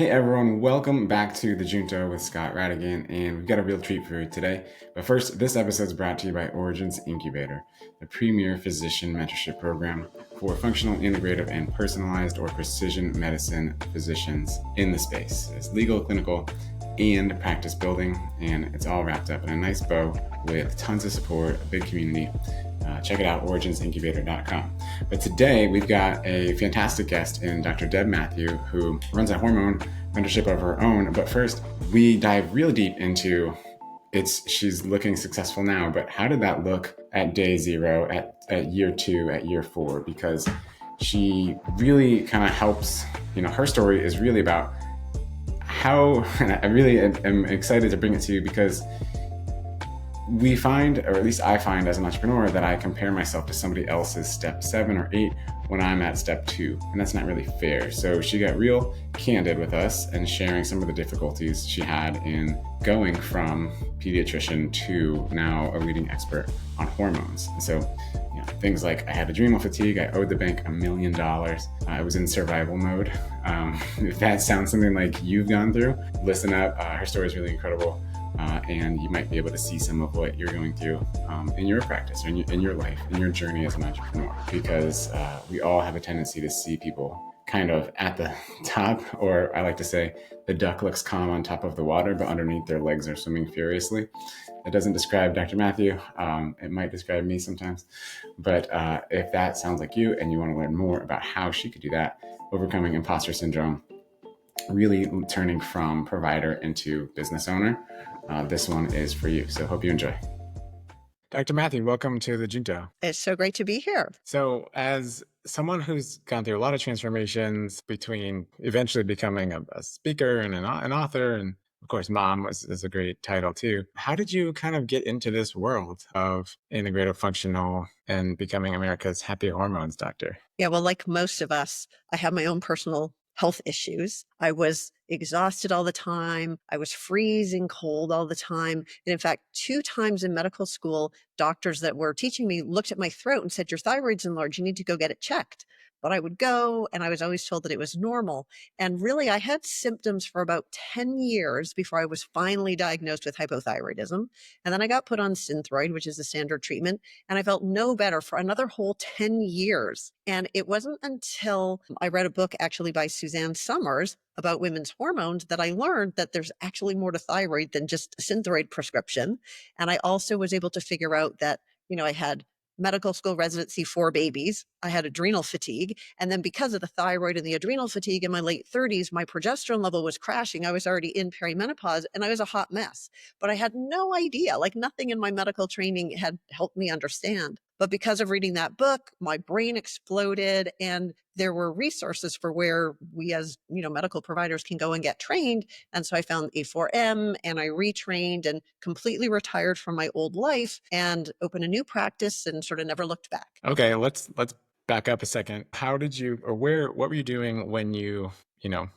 Hey everyone, welcome back to the Junto with Scott Radigan, and we've got a real treat for you today. But first, this episode is brought to you by Origins Incubator, the premier physician mentorship program for functional, integrative, and personalized or precision medicine physicians in the space. It's legal, clinical, and practice building, and it's all wrapped up in a nice bow with tons of support, a big community. Check it out, originsincubator.com. But today we've got a fantastic guest in Dr. Deb Matthew, who runs a hormone mentorship of her own. But first, we dive real deep into she's looking successful now, but how did that look at day zero, at year two, at year four? Because she really kind of helps, her story is really about how, and I really am excited to bring it to you because we find, or at least I find as an entrepreneur, that I compare myself to somebody else's step 7 or 8 when I'm at step 2, and that's not really fair. So she got real candid with us and sharing some of the difficulties she had in going from pediatrician to now a leading expert on hormones. And so things like I had adrenal fatigue, I owed the bank $1 million, I was in survival mode. If that sounds something like you've gone through, listen up. Her story is really incredible. And you might be able to see some of what you're going through in your practice, or in your life, in your journey as an entrepreneur, because we all have a tendency to see people kind of at the top, or I like to say the duck looks calm on top of the water, but underneath their legs are swimming furiously. That doesn't describe Dr. Matthew. It might describe me sometimes. But if that sounds like you and you want to learn more about how she could do that, overcoming imposter syndrome, really turning from provider into business owner, this one is for you. So hope you enjoy. Dr. Matthew, welcome to the Junto. It's so great to be here. So as someone who's gone through a lot of transformations between eventually becoming a speaker and an author, and of course, mom is a great title too. How did you kind of get into this world of integrative functional and becoming America's happy hormones doctor? Yeah, well, like most of us, I have my own personal health issues. I was exhausted all the time. I was freezing cold all the time. And in fact, 2 times in medical school, doctors that were teaching me looked at my throat and said, "Your thyroid's enlarged. You need to go get it checked." But I would go, and I was always told that it was normal. And really, I had symptoms for about 10 years before I was finally diagnosed with hypothyroidism. And then I got put on Synthroid, which is the standard treatment, and I felt no better for another whole 10 years. And it wasn't until I read a book actually by Suzanne Summers about women's hormones that I learned that there's actually more to thyroid than just a Synthroid prescription. And I also was able to figure out that, I had medical school residency, 4 babies. I had adrenal fatigue. And then because of the thyroid and the adrenal fatigue in my late 30s, my progesterone level was crashing. I was already in perimenopause and I was a hot mess. But I had no idea, like nothing in my medical training had helped me understand. But because of reading that book, my brain exploded, and there were resources for where we as, medical providers can go and get trained. And so I found A4M, and I retrained and completely retired from my old life and opened a new practice and sort of never looked back. Okay, let's back up a second. How did you, or what were you doing when you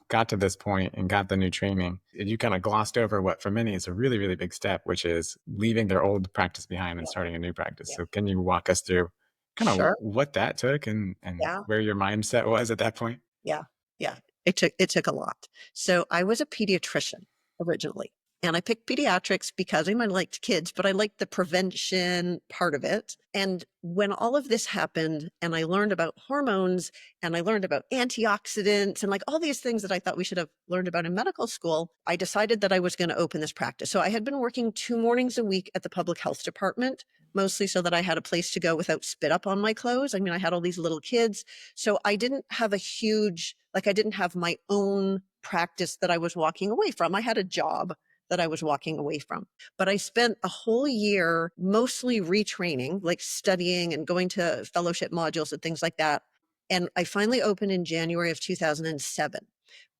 got to this point and got the new training? You kind of glossed over what for many is a really, really big step, which is leaving their old practice behind and starting a new practice. Yeah. So can you walk us through kind of Sure. what that took and Yeah. where your mindset was at that point? Yeah. Yeah. It took a lot. So I was a pediatrician originally. And I picked pediatrics because I liked kids, but I liked the prevention part of it. And when all of this happened and I learned about hormones and I learned about antioxidants and like all these things that I thought we should have learned about in medical school, I decided that I was going to open this practice. So I had been working 2 mornings a week at the public health department, mostly so that I had a place to go without spit up on my clothes. I mean, I had all these little kids. So I didn't have I didn't have my own practice that I was walking away from. I had a job that I was walking away from. But I spent a whole year mostly retraining, like studying and going to fellowship modules and things like that. And I finally opened in January of 2007.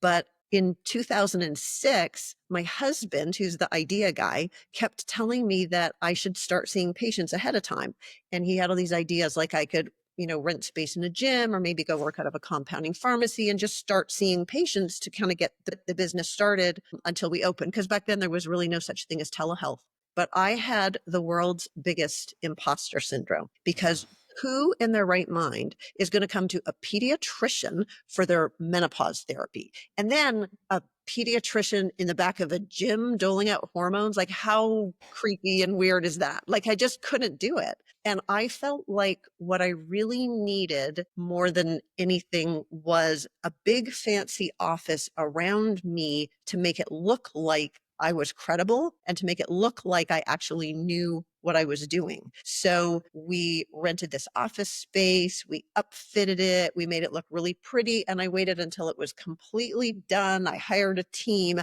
But in 2006, my husband, who's the idea guy, kept telling me that I should start seeing patients ahead of time. And he had all these ideas like I could rent space in a gym or maybe go work out of a compounding pharmacy and just start seeing patients to kind of get the business started until we opened. Because back then there was really no such thing as telehealth. But I had the world's biggest imposter syndrome because Who in their right mind is going to come to a pediatrician for their menopause therapy? And then a pediatrician in the back of a gym doling out hormones? Like, how creepy and weird is that? Like, I just couldn't do it. And I felt like what I really needed more than anything was a big fancy office around me to make it look like I was credible and to make it look like I actually knew what I was doing. So we rented this office space, we upfitted it, we made it look really pretty, and I waited until it was completely done. I hired a team,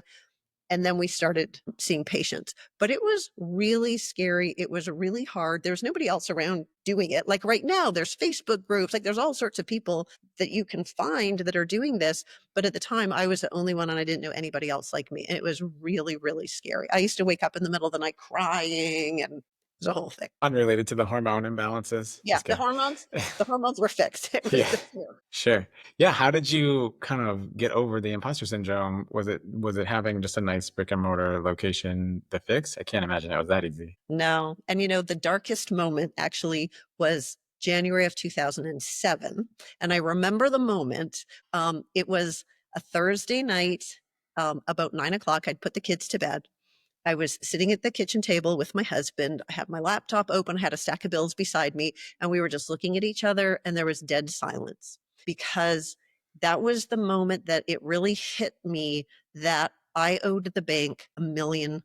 and then we started seeing patients. But it was really scary. It was really hard. There's nobody else around doing it. Like right now, there's Facebook groups, like there's all sorts of people that you can find that are doing this. But at the time, I was the only one and I didn't know anybody else like me. And it was really, really scary. I used to wake up in the middle of the night crying, and it was a whole thing. Unrelated to the hormone imbalances. Yeah, Just kidding. the hormones were fixed. It was Yeah, the fear. sure. Yeah, how did you kind of get over the imposter syndrome? Was it having just a nice brick and mortar location to fix? I can't imagine it was that easy. No. And the darkest moment actually was January of 2007. And I remember the moment. It was a Thursday night, about 9 o'clock. I'd put the kids to bed. I was sitting at the kitchen table with my husband. I had my laptop open, I had a stack of bills beside me, and we were just looking at each other, and there was dead silence because that was the moment that it really hit me that I owed the bank $1 million.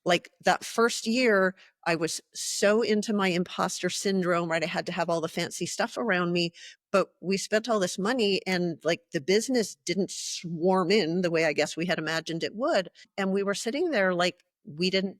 Like that first year, I was so into my imposter syndrome, right? I had to have all the fancy stuff around me, but we spent all this money and like the business didn't swarm in the way I guess we had imagined it would. And we were sitting there like we didn't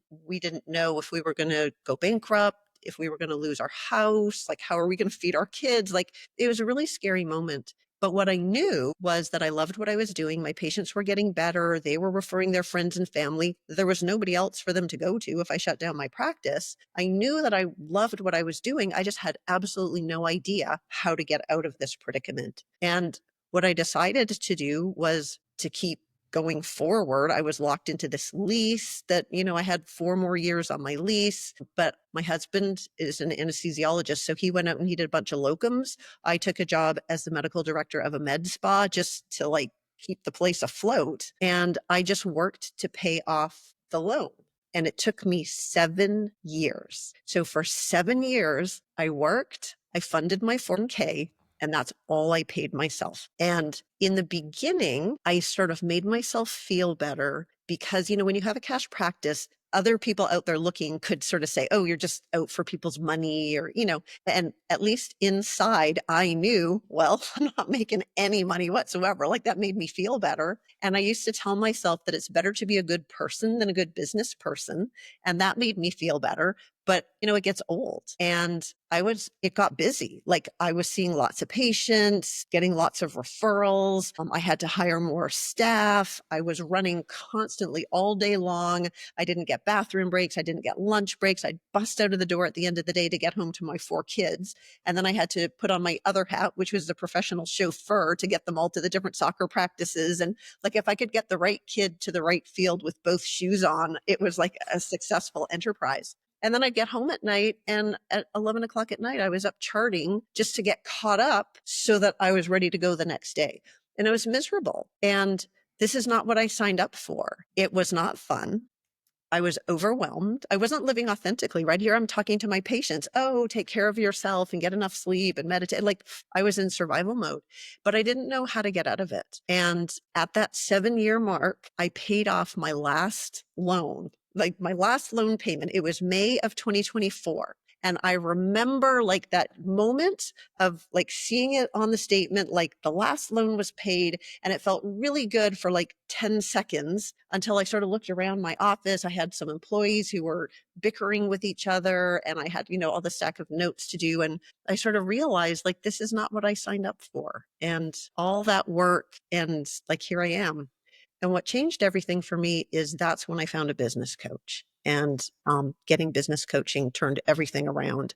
know if we were going to go bankrupt, if we were going to lose our house, like how are we going to feed our kids? Like it was a really scary moment. But what I knew was that I loved what I was doing. My patients were getting better. They were referring their friends and family. There was nobody else for them to go to if I shut down my practice. I knew that I loved what I was doing. I just had absolutely no idea how to get out of this predicament. And what I decided to do was to keep going forward. I was locked into this lease that, I had 4 more years on my lease, but my husband is an anesthesiologist. So he went out and he did a bunch of locums. I took a job as the medical director of a med spa just to like keep the place afloat. And I just worked to pay off the loan. And it took me 7 years. So for 7 years, I worked, I funded my 401k, and that's all I paid myself. And in the beginning, I sort of made myself feel better because, when you have a cash practice, other people out there looking could sort of say, oh, you're just out for people's money or, and at least inside I knew, well, I'm not making any money whatsoever. Like that made me feel better. And I used to tell myself that it's better to be a good person than a good business person. And that made me feel better. But, it gets old and it got busy. Like I was seeing lots of patients, getting lots of referrals. I had to hire more staff. I was running constantly all day long. I didn't get bathroom breaks. I didn't get lunch breaks. I'd bust out of the door at the end of the day to get home to my 4 kids. And then I had to put on my other hat, which was the professional chauffeur to get them all to the different soccer practices. And like, if I could get the right kid to the right field with both shoes on, it was like a successful enterprise. And then I'd get home at night, and at 11 o'clock at night, I was up charting just to get caught up so that I was ready to go the next day. And it was miserable. And this is not what I signed up for. It was not fun. I was overwhelmed. I wasn't living authentically. Right here, I'm talking to my patients. Oh, take care of yourself and get enough sleep and meditate. Like I was in survival mode, but I didn't know how to get out of it. And at that 7-year mark, I paid off my last loan, like my last loan payment. It was May of 2024. And I remember like that moment of like seeing it on the statement, like the last loan was paid, and it felt really good for like 10 seconds until I sort of looked around my office. I had some employees who were bickering with each other, and I had, all the stack of notes to do. And I sort of realized like, this is not what I signed up for. And all that work, and like, here I am. And what changed everything for me is that's when I found a business coach. And getting business coaching turned everything around.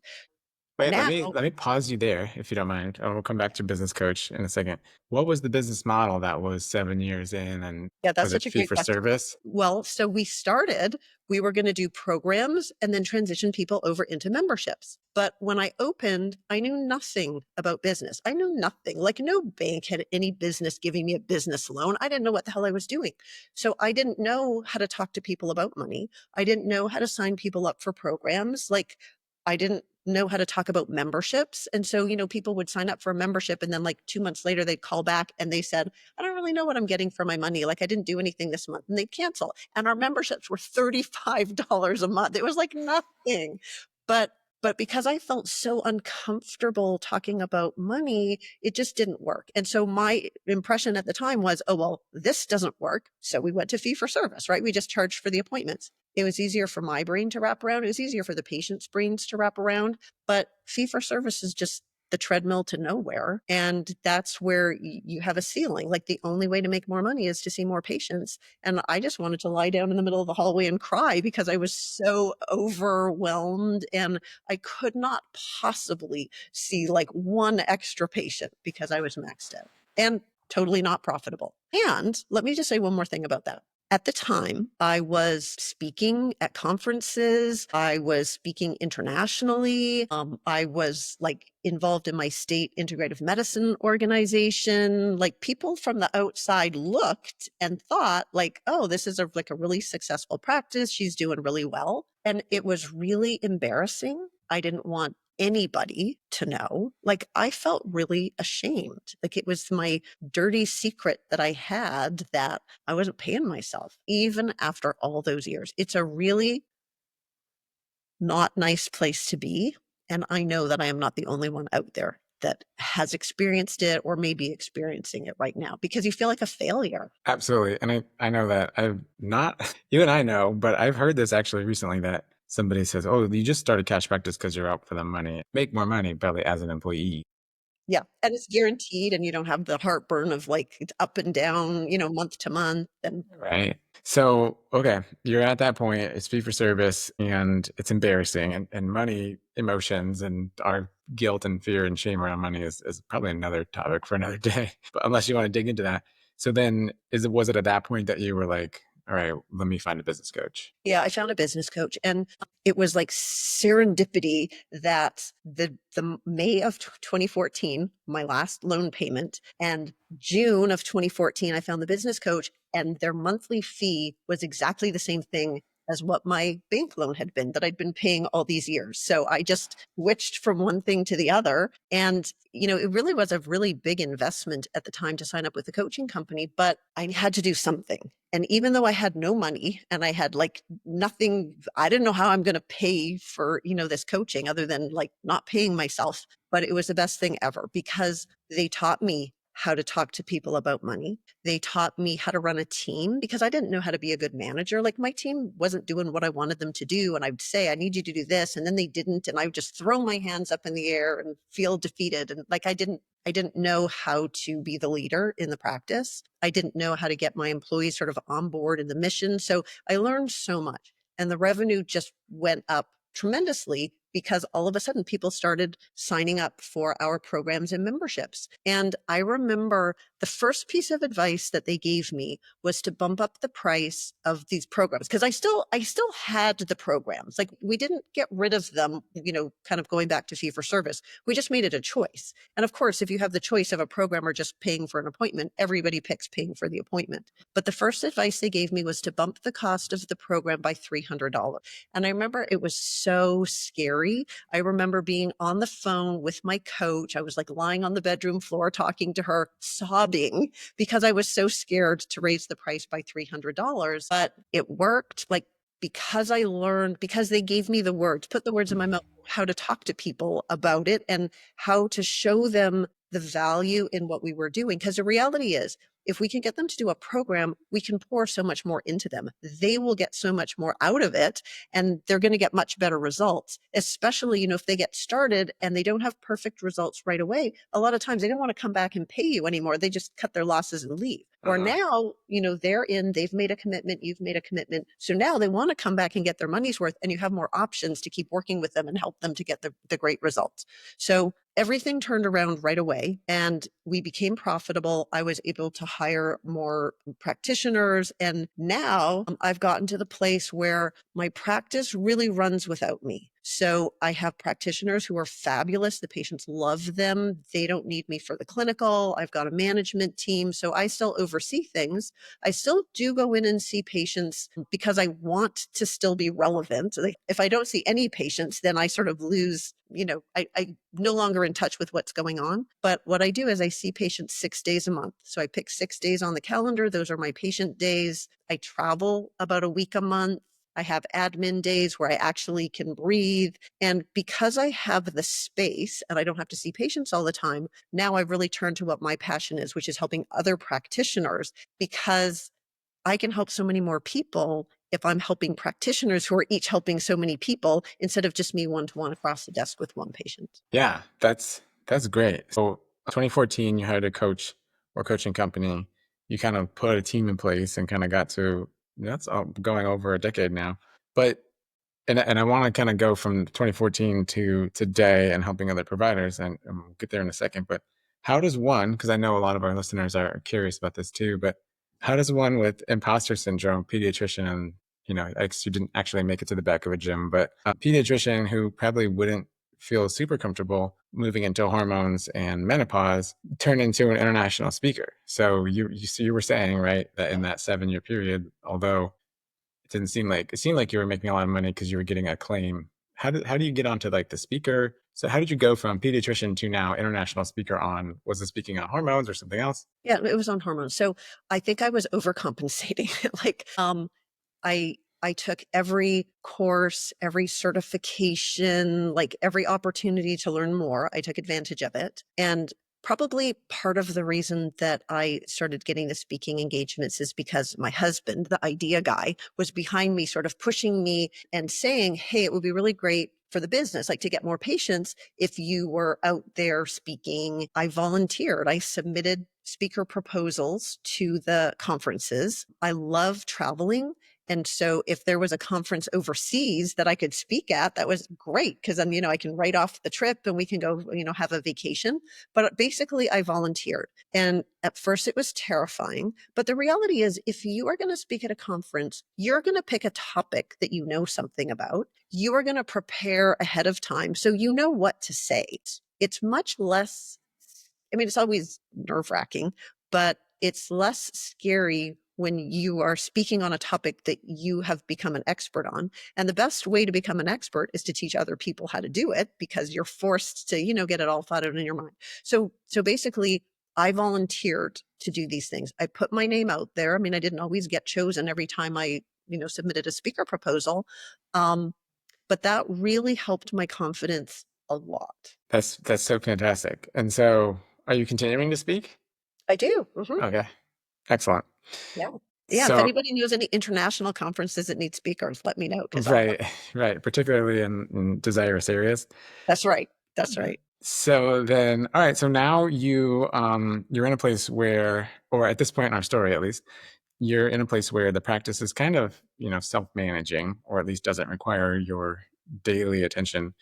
Wait, let Now, me pause you there if you don't mind. We'll come back to business coach in a second. What was the business model that was 7 years in, and yeah, that's was it such a fee great for question. service? Well, so we were going to do programs and then transition people over into memberships. But when I opened, I knew nothing about business. I knew nothing. Like no bank had any business giving me a business loan. I didn't know what the hell I was doing. So I didn't know how to talk to people about money. I didn't know how to sign people up for programs. Like I didn't know how to talk about memberships. And so, people would sign up for a membership and then like 2 months later, they'd call back and they said, I don't really know what I'm getting for my money. Like I didn't do anything this month, and they'd cancel. And our memberships were $35 a month. It was like nothing. But but because I felt so uncomfortable talking about money, it just didn't work. And so my impression at the time was, oh, well, this doesn't work. So we went to fee for service, right? We just charged for the appointments. It was easier for my brain to wrap around. It was easier for the patient's brains to wrap around. But fee for service is just the treadmill to nowhere. And that's where you have a ceiling. Like the only way to make more money is to see more patients. And I just wanted to lie down in the middle of the hallway and cry because I was so overwhelmed and I could not possibly see like one extra patient because I was maxed out and totally not profitable. And let me just say one more thing about that. At the time, I was speaking at conferences. I was speaking internationally. I was like involved in my state integrative medicine organization. Like people from the outside looked and thought like, oh, this is like a really successful practice. She's doing really well. And it was really embarrassing. I didn't want anybody to know. Like I felt really ashamed. Like it was my dirty secret that I had that I wasn't paying myself, even after all those years. It's a really not nice place to be. And I know that I am not the only one out there that has experienced it or maybe experiencing it right now because you feel like a failure. Absolutely. And I know that I've not, you and I know, but I've heard this actually recently that somebody says, oh, you just started cash practice because you're out for the money. Make more money, probably as an employee. Yeah. And it's guaranteed and you don't have the heartburn of like it's up and down, month to month. And Right. So, okay, you're at that point, it's fee for service and it's embarrassing, and money, emotions, and our guilt and fear and shame around money is probably another topic for another day, but unless you want to dig into that. So then was it at that point that you were like, all right, let me find a business coach? yeah, I found a business coach and it was like serendipity that the May of 2014, my last loan payment, and June of 2014, I found the business coach and their monthly fee was exactly the same thing as what my bank loan had been that I'd been paying all these years. So I just switched from one thing to the other. And, it really was a really big investment at the time to sign up with the coaching company, but I had to do something. And even though I had no money and I had like nothing, I didn't know how I'm going to pay for, this coaching other than like not paying myself. But it was the best thing ever because they taught me how to talk to people about money. They taught me how to run a team because I didn't know how to be a good manager. Like my team wasn't doing what I wanted them to do. And I'd say, I need you to do this. And then they didn't. And I would just throw my hands up in the air and feel defeated. And like I didn't know how to be the leader in the practice. I didn't know how to get my employees sort of on board in the mission. So I learned so much and the revenue just went up tremendously because all of a sudden people started signing up for our programs and memberships. And I remember the first piece of advice that they gave me was to bump up the price of these programs because I still had the programs. Like we didn't get rid of them, kind of going back to fee for service. We just made it a choice. And of course, if you have the choice of a program or just paying for an appointment, everybody picks paying for the appointment. But the first advice they gave me was to bump the cost of the program by $300. And I remember it was so scary. I remember being on the phone with my coach. I was like lying on the bedroom floor talking to her, sobbing because I was so scared to raise the price by $300. But it worked. Like because I learned, because they gave me the words, put the words in my mouth, how to talk to people about it and how to show them the value in what we were doing. Because the reality is, if we can get them to do a program, we can pour so much more into them. They will get so much more out of it and they're going to get much better results, especially, if they get started and they don't have perfect results right away. A lot of times they don't want to come back and pay you anymore. They just cut their losses and leave. Or now, they've made a commitment, you've made a commitment. So now they want to come back and get their money's worth, and you have more options to keep working with them and help them to get the great results. So everything turned around right away and we became profitable. I was able to hire more practitioners. And now I've gotten to the place where my practice really runs without me. So I have practitioners who are fabulous. The patients love them. They don't need me for the clinical. I've got a management team. So I still oversee things. I still do go in and see patients because I want to still be relevant. Like if I don't see any patients, then I sort of lose, I no longer in touch with what's going on. But what I do is I see patients 6 days a month. So I pick 6 days on the calendar. Those are my patient days. I travel about a week a month. I have admin days where I actually can breathe. And because I have the space and I don't have to see patients all the time, now I've really turned to what my passion is, which is helping other practitioners, because I can help so many more people if I'm helping practitioners who are each helping so many people instead of just me one-to-one across the desk with one patient. Yeah, that's great. So 2014, you hired a coach or coaching company. You kind of put a team in place and kind of got to, that's going over a decade now. But and I want to kind of go from 2014 to today and helping other providers, and we'll get there in a second. But how does one, because I know a lot of our listeners are curious about this too, but how does one with imposter syndrome, pediatrician, and you didn't actually make it to the back of a gym, but a pediatrician who probably wouldn't feel super comfortable moving into hormones and menopause, turn into an international speaker? So you were saying, right, that in that 7-year period, although it seemed like you were making a lot of money because you were getting acclaim. How do you get onto like the speaker? So how did you go from pediatrician to now international speaker on, was it speaking on hormones or something else? Yeah, it was on hormones. So I think I was overcompensating. I took every course, every certification, like every opportunity to learn more. I took advantage of it. And probably part of the reason that I started getting the speaking engagements is because my husband, the idea guy, was behind me, sort of pushing me and saying, hey, it would be really great for the business, like to get more patients if you were out there speaking. I volunteered. I submitted speaker proposals to the conferences. I love traveling. And so if there was a conference overseas that I could speak at, that was great, because then, I can write off the trip and we can go, have a vacation. But basically I volunteered. And at first it was terrifying. But the reality is, if you are going to speak at a conference, you're going to pick a topic that you know something about. You are going to prepare ahead of time so you know what to say. It's much less, it's always nerve-wracking, but it's less scary when you are speaking on a topic that you have become an expert on. And the best way to become an expert is to teach other people how to do it, because you're forced to, get it all thought out in your mind. So basically, I volunteered to do these things. I put my name out there. I didn't always get chosen every time I, submitted a speaker proposal. But that really helped my confidence a lot. That's so fantastic. And so are you continuing to speak? I do. Mm-hmm. Okay. Excellent. Yeah. Yeah. If So, anybody knows any international conferences that need speakers, let me know. right. Particularly in desirous areas. That's right. That's right. So then, all right. So now you're in a place where, or at this point in our story, at least, you're in a place where the practice is kind of, self-managing, or at least doesn't require your daily attention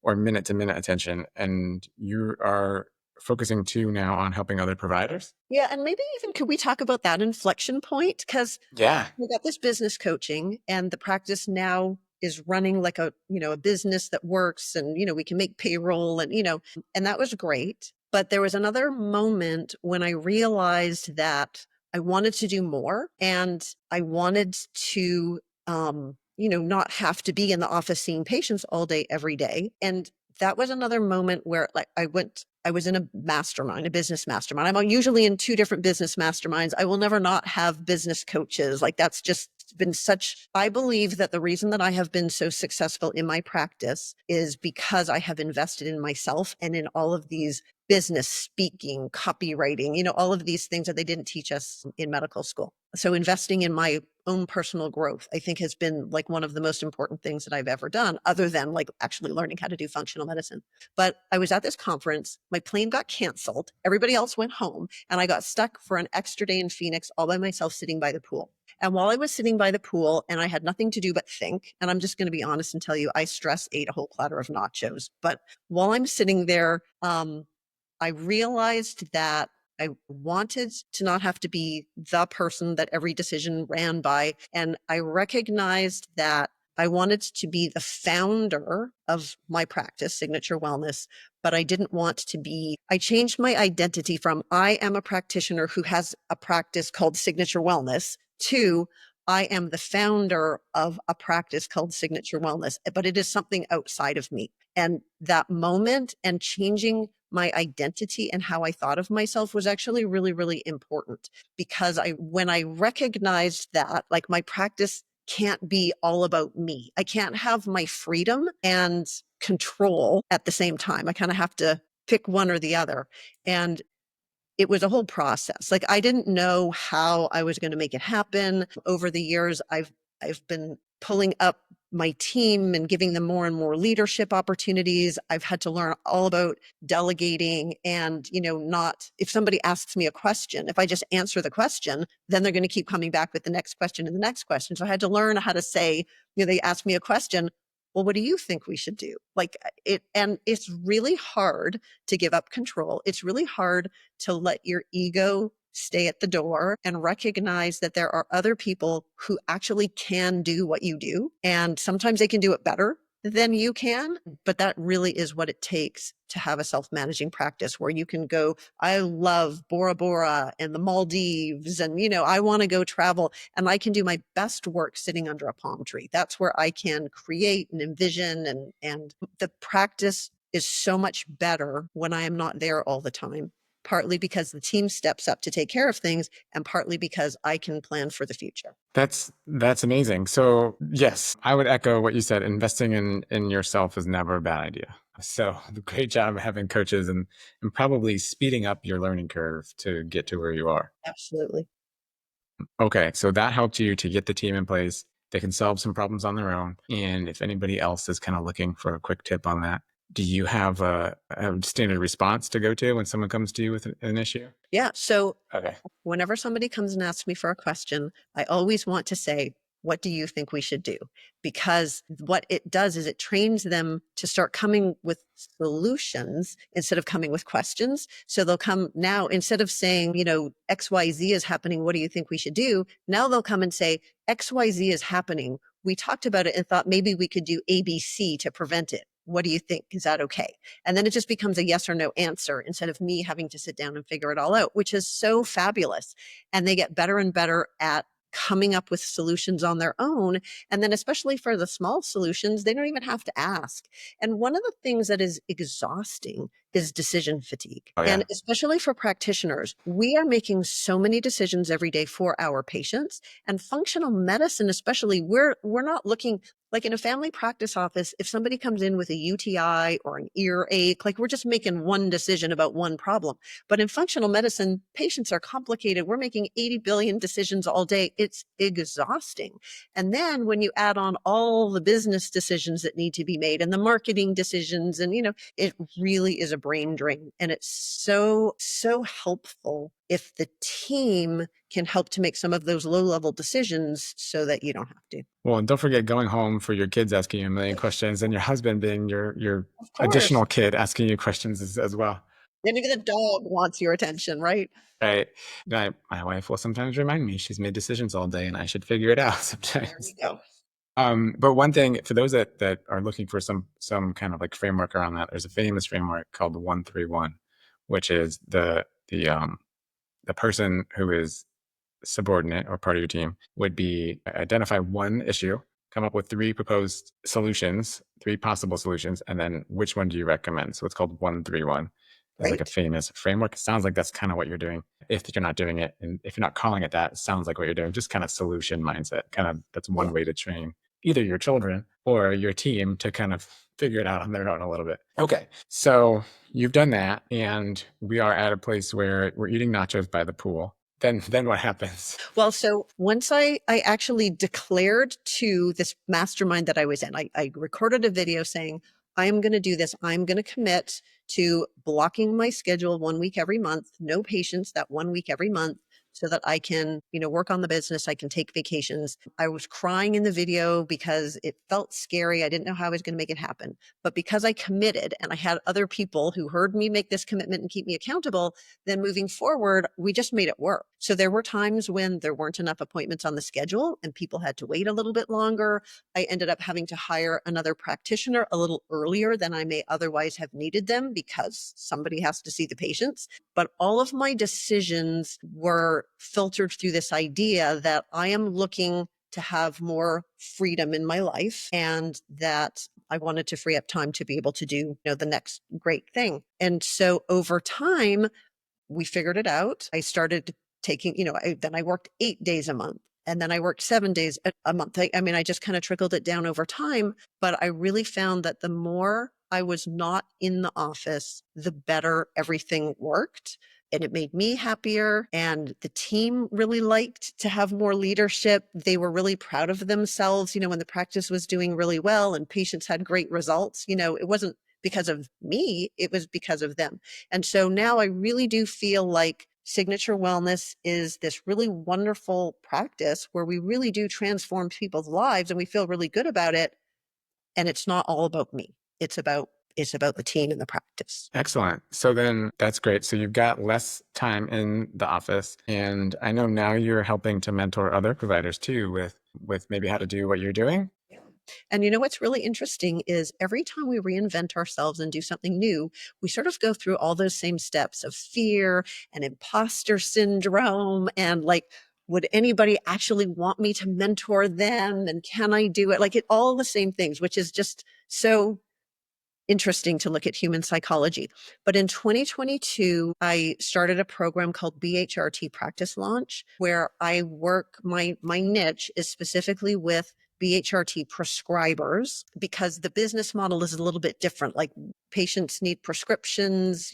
or minute to minute attention. And you are focusing too now on helping other providers. Yeah. And maybe even could we talk about that inflection point? Because Yeah. we got this business coaching and the practice now is running like a business that works, and, we can make payroll and, and that was great. But there was another moment when I realized that I wanted to do more, and I wanted to, not have to be in the office seeing patients all day, every day. And that was another moment where I was in a mastermind, a business mastermind. I'm usually in 2 different business masterminds. I will never not have business coaches. Like that's just been I believe that the reason that I have been so successful in my practice is because I have invested in myself and in all of these business speaking, copywriting, all of these things that they didn't teach us in medical school. So investing in my own personal growth, I think, has been like one of the most important things that I've ever done, other than like actually learning how to do functional medicine. But I was at this conference, my plane got canceled, everybody else went home, and I got stuck for an extra day in Phoenix all by myself sitting by the pool. And while I was sitting by the pool and I had nothing to do but think, and I'm just going to be honest and tell you, I stress ate a whole platter of nachos. But while I'm sitting there, I realized that I wanted to not have to be the person that every decision ran by. And I recognized that I wanted to be the founder of my practice, Signature Wellness, but I didn't want to be, I changed my identity from I am a practitioner who has a practice called Signature Wellness to I am the founder of a practice called Signature Wellness, but it is something outside of me. And that moment and changing my identity and how I thought of myself was actually really, really important, because when I recognized that, like, my practice can't be all about me. I can't have my freedom and control at the same time. I kind of have to pick one or the other. And it was a whole process. Like, I didn't know how I was going to make it happen. Over the years, I've been pulling up my team and giving them more and more leadership opportunities. I've had to learn all about delegating and, not, if somebody asks me a question, if I just answer the question, then they're going to keep coming back with the next question and the next question. So I had to learn how to say, they ask me a question. Well, what do you think we should do? And it's really hard to give up control. It's really hard to let your ego stay at the door and recognize that there are other people who actually can do what you do. And sometimes they can do it better than you can, but that really is what it takes to have a self-managing practice where you can go, I love Bora Bora and the Maldives, and, I want to go travel, and I can do my best work sitting under a palm tree. That's where I can create and envision, and the practice is so much better when I am not there all the time. Partly because the team steps up to take care of things, and partly because I can plan for the future. That's amazing. So yes, I would echo what you said. Investing in yourself is never a bad idea. So great job having coaches and probably speeding up your learning curve to get to where you are. Absolutely. Okay, so that helped you to get the team in place. They can solve some problems on their own. And if anybody else is kind of looking for a quick tip on that, do you have a standard response to go to when someone comes to you with an issue? Yeah. So Okay. whenever somebody comes and asks me for a question, I always want to say, what do you think we should do? Because what it does is it trains them to start coming with solutions instead of coming with questions. So they'll come now, instead of saying, XYZ is happening, what do you think we should do? Now they'll come and say, XYZ is happening. We talked about it and thought maybe we could do ABC to prevent it. What do you think? Is that okay? And then it just becomes a yes or no answer instead of me having to sit down and figure it all out, which is so fabulous. And they get better and better at coming up with solutions on their own. And then especially for the small solutions, they don't even have to ask. And one of the things that is exhausting is decision fatigue. Oh, yeah. And especially for practitioners, we are making so many decisions every day for our patients. And functional medicine, especially, we're not looking, like in a family practice office, if somebody comes in with a UTI or an earache, like, we're just making one decision about one problem. But in functional medicine, patients are complicated. We're making 80 billion decisions all day. It's exhausting. And then when you add on all the business decisions that need to be made and the marketing decisions, and, it really is a brain drain. And it's so, so helpful if the team can help to make some of those low-level decisions so that you don't have to. Well, and don't forget going home for your kids asking you a million questions, and your husband being your Of course. additional kid asking you questions as well. Then even the dog wants your attention, right? Right. My wife will sometimes remind me she's made decisions all day and I should figure it out There sometimes. we go. But one thing for those that are looking for some kind of like framework around that, there's a famous framework called the 1-3-1, which is the person who is subordinate or part of your team would be identify one issue, come up with 3 proposed solutions, 3 possible solutions, and then which one do you recommend? So it's called 1-3-1. It's like a Right. famous framework. It sounds like that's kind of what you're doing. If you're not doing it, and if you're not calling it that, it sounds like what you're doing. Just kind of solution mindset. Kind of that's one Yeah. way to train either your children or your team to kind of figure it out on their own a little bit. Okay, so you've done that, and we are at a place where we're eating nachos by the pool. then what happens? Well, so once I actually declared to this mastermind that I was in, I recorded a video saying, I am going to do this. I'm going to commit to blocking my schedule 1 week every month, no patients that 1 week every month, so that I can, work on the business. I can take vacations. I was crying in the video because it felt scary. I didn't know how I was going to make it happen. But because I committed and I had other people who heard me make this commitment and keep me accountable, then moving forward, we just made it work. So there were times when there weren't enough appointments on the schedule and people had to wait a little bit longer. I ended up having to hire another practitioner a little earlier than I may otherwise have needed them because somebody has to see the patients. But all of my decisions were filtered through this idea that I am looking to have more freedom in my life and that I wanted to free up time to be able to do, the next great thing. And so over time, we figured it out. I started taking, then I worked 8 days a month and then I worked 7 days a month. I just kind of trickled it down over time, but I really found that the more I was not in the office, the better everything worked. And it made me happier. And the team really liked to have more leadership. They were really proud of themselves, when the practice was doing really well and patients had great results. It wasn't because of me, it was because of them. And so now I really do feel like Signature Wellness is this really wonderful practice where we really do transform people's lives and we feel really good about it. And it's not all about me. It's about the team and the practice. Excellent. So then that's great. So you've got less time in the office, and I know now you're helping to mentor other providers too with maybe how to do what you're doing. And what's really interesting is every time we reinvent ourselves and do something new, we sort of go through all those same steps of fear and imposter syndrome and like, would anybody actually want me to mentor them? And can I do it? Like all the same things, which is just so interesting to look at human psychology. But in 2022, I started a program called BHRT Practice Launch, where I work, my niche is specifically with BHRT prescribers because the business model is a little bit different. Like patients need prescriptions,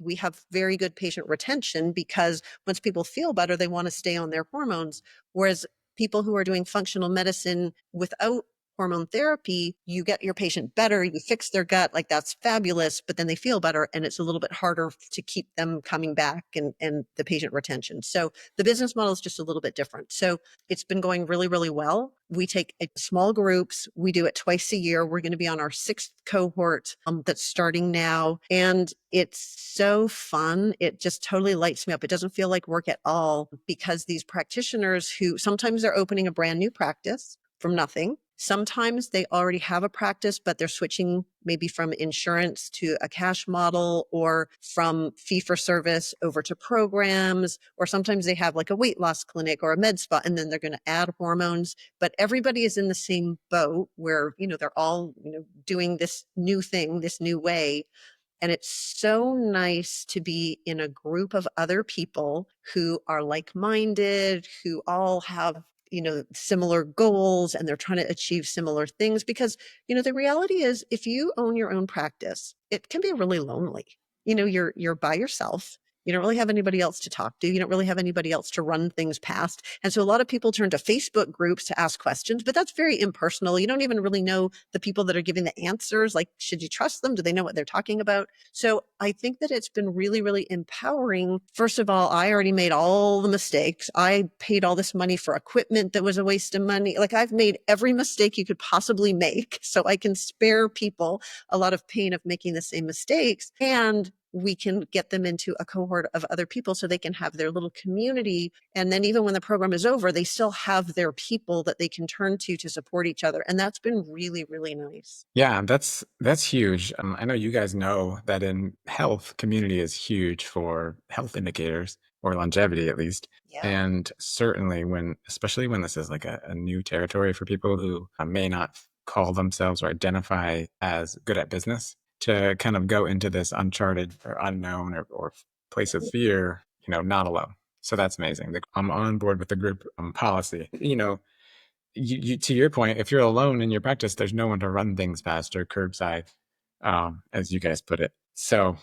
we have very good patient retention because once people feel better, they want to stay on their hormones. Whereas people who are doing functional medicine without hormone therapy, you get your patient better, you fix their gut, like that's fabulous, but then they feel better and it's a little bit harder to keep them coming back and the patient retention. So the business model is just a little bit different. So it's been going really, really well. We take small groups. We do it twice a year. We're going to be on our 6th cohort that's starting now. And it's so fun. It just totally lights me up. It doesn't feel like work at all because these practitioners who sometimes they're opening a brand new practice from nothing. Sometimes they already have a practice, but they're switching maybe from insurance to a cash model or from fee for service over to programs, or sometimes they have like a weight loss clinic or a med spa, and then they're going to add hormones. But everybody is in the same boat where, they're all, doing this new thing, this new way. And it's so nice to be in a group of other people who are like-minded, who all have, similar goals and they're trying to achieve similar things. Because, the reality is if you own your own practice, it can be really lonely. You're by yourself. You don't really have anybody else to talk to. You don't really have anybody else to run things past. And so a lot of people turn to Facebook groups to ask questions, but that's very impersonal. You don't even really know the people that are giving the answers. Like, should you trust them? Do they know what they're talking about? So I think that it's been really, really empowering. First of all, I already made all the mistakes. I paid all this money for equipment that was a waste of money. Like I've made every mistake you could possibly make. So I can spare people a lot of pain of making the same mistakes. And we can get them into a cohort of other people so they can have their little community. And then even when the program is over, they still have their people that they can turn to support each other. And that's been really, really nice. Yeah, that's huge. I know you guys know that in health, community is huge for health indicators or longevity at least. Yeah. And certainly especially when this is like a new territory for people who may not call themselves or identify as good at business, to kind of go into this uncharted or unknown or place of fear, not alone. So that's amazing. I'm on board with the group policy. You to your point, if you're alone in your practice, there's no one to run things past or curbside, as you guys put it. So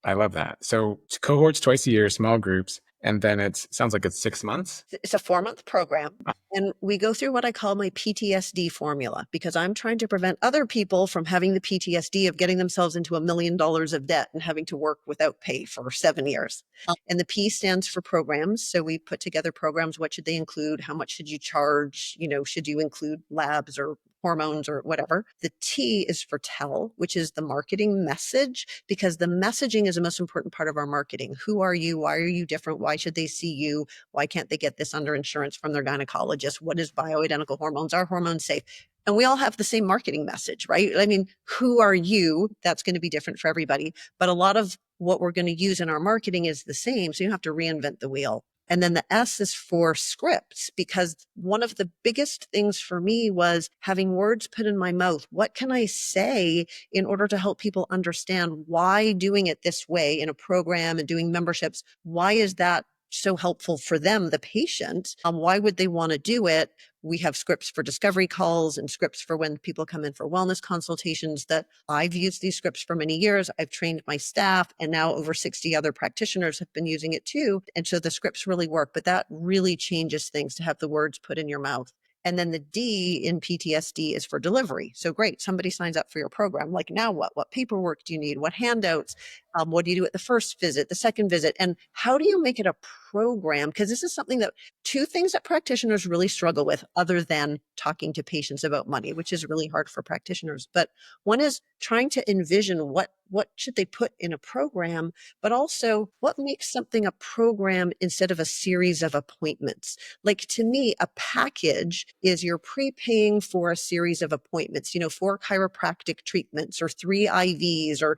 I love that. So cohorts twice a year, small groups. And then sounds like it's 6 months. It's a 4-month program. And we go through what I call my PTSD formula, because I'm trying to prevent other people from having the PTSD of getting themselves into $1 million of debt and having to work without pay for 7 years. And the P stands for programs. So we put together programs. What should they include? How much should you charge? Should you include labs or hormones or whatever? The T is for tell, which is the marketing message, because the messaging is the most important part of our marketing. Who are you? Why are you different? Why should they see you? Why can't they get this under insurance from their gynecologist? What is bioidentical hormones? Are hormones safe? And we all have the same marketing message, right? I mean, who are you? That's going to be different for everybody. But a lot of what we're going to use in our marketing is the same. So you don't have to reinvent the wheel. And then the S is for scripts, because one of the biggest things for me was having words put in my mouth. What can I say in order to help people understand why doing it this way in a program and doing memberships? Why is that so helpful for them, the patient? Why would they want to do it? We have scripts for discovery calls and scripts for when people come in for wellness consultations that I've used these scripts for many years. I've trained my staff, and now over 60 other practitioners have been using it too. And so the scripts really work, but that really changes things to have the words put in your mouth. And then the D in PTSD is for delivery. So great, somebody signs up for your program. Like, now what? What paperwork do you need? What handouts? What do you do at the first visit, the second visit? And how do you make it a program? Because this is something that, two things that practitioners really struggle with, other than talking to patients about money, which is really hard for practitioners. But one is trying to envision what should they put in a program, but also what makes something a program instead of a series of appointments. Like, to me, a package is you're prepaying for a series of appointments, 4 chiropractic treatments or 3 IVs or,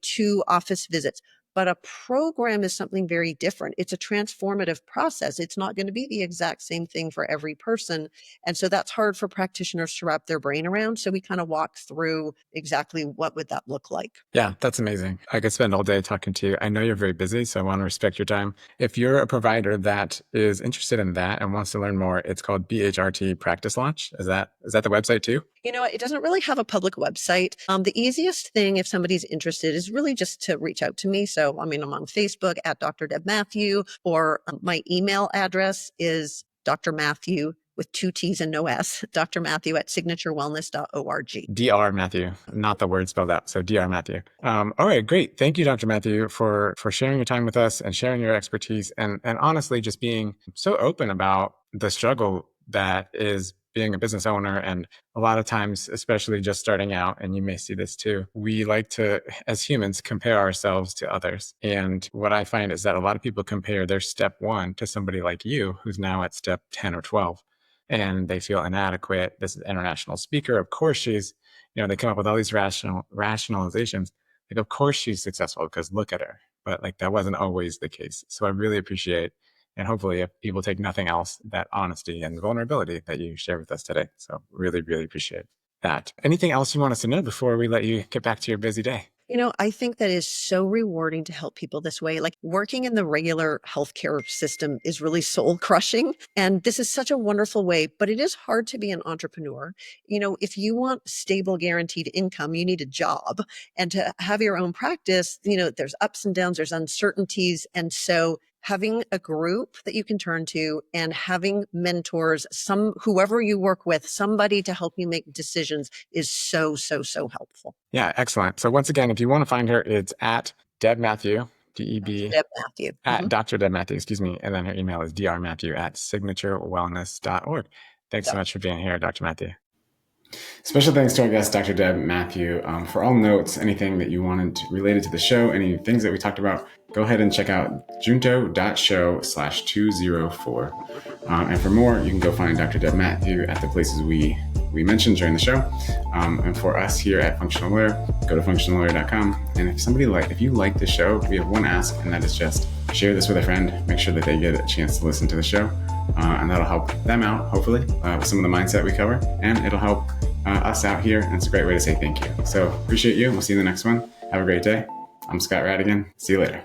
2 office visits. But a program is something very different. It's a transformative process. It's not going to be the exact same thing for every person. And so that's hard for practitioners to wrap their brain around. So we kind of walk through exactly what would that look like. Yeah, that's amazing. I could spend all day talking to you. I know you're very busy, so I want to respect your time. If you're a provider that is interested in that and wants to learn more, it's called BHRT Practice Launch. Is that the website too? It doesn't really have a public website. The easiest thing, if somebody's interested, is really just to reach out to me. So, I'm on Facebook at Dr. Deb Matthew, or my email address is Dr. Matthew with 2 T's and no S, Dr. Matthew at signaturewellness.org. Dr. Matthew, not the word spelled out. So Dr. Matthew. All right, great. Thank you, Dr. Matthew, for sharing your time with us and sharing your expertise and honestly just being so open about the struggle that is being a business owner. And a lot of times, especially just starting out, and you may see this too, we like to, as humans, compare ourselves to others. And what I find is that a lot of people compare their step 1 to somebody like you, who's now at step 10 or 12. And they feel inadequate. This is an international speaker. Of course she's, they come up with all these rationalizations. Like, of course she's successful because look at her. But that wasn't always the case. So I really appreciate, and hopefully if people take nothing else, that honesty and vulnerability that you share with us today. So really, really appreciate that. Anything else you want us to know before we let you get back to your busy day? I think that is so rewarding to help people this way. Like, working in the regular healthcare system is really soul crushing. And this is such a wonderful way, but it is hard to be an entrepreneur. If you want stable, guaranteed income, you need a job. And to have your own practice, there's ups and downs, there's uncertainties. And so having a group that you can turn to and having mentors, whoever you work with, somebody to help you make decisions is so, so, so helpful. Yeah, excellent. So once again, if you want to find her, it's at Deb Matthew, DEB, Deb Matthew. at Dr. Deb Matthew, excuse me. And then her email is drmatthew at signaturewellness.org. Thanks so much for being here, Dr. Matthew. Special thanks to our guest, Dr. Deb Matthew. For all notes, anything that you wanted related to the show, any things that we talked about, go ahead and check out junto.show/204. And for more, you can go find Dr. Deb Matthew at the places we mentioned during the show. And for us here at Functional Lawyer, go to functionallawyer.com. And if you like the show, we have one ask, and that is just share this with a friend. Make sure that they get a chance to listen to the show. And that'll help them out, hopefully, with some of the mindset we cover. And it'll help us out here. And it's a great way to say thank you. So appreciate you. We'll see you in the next one. Have a great day. I'm Scott Radigan. See you later.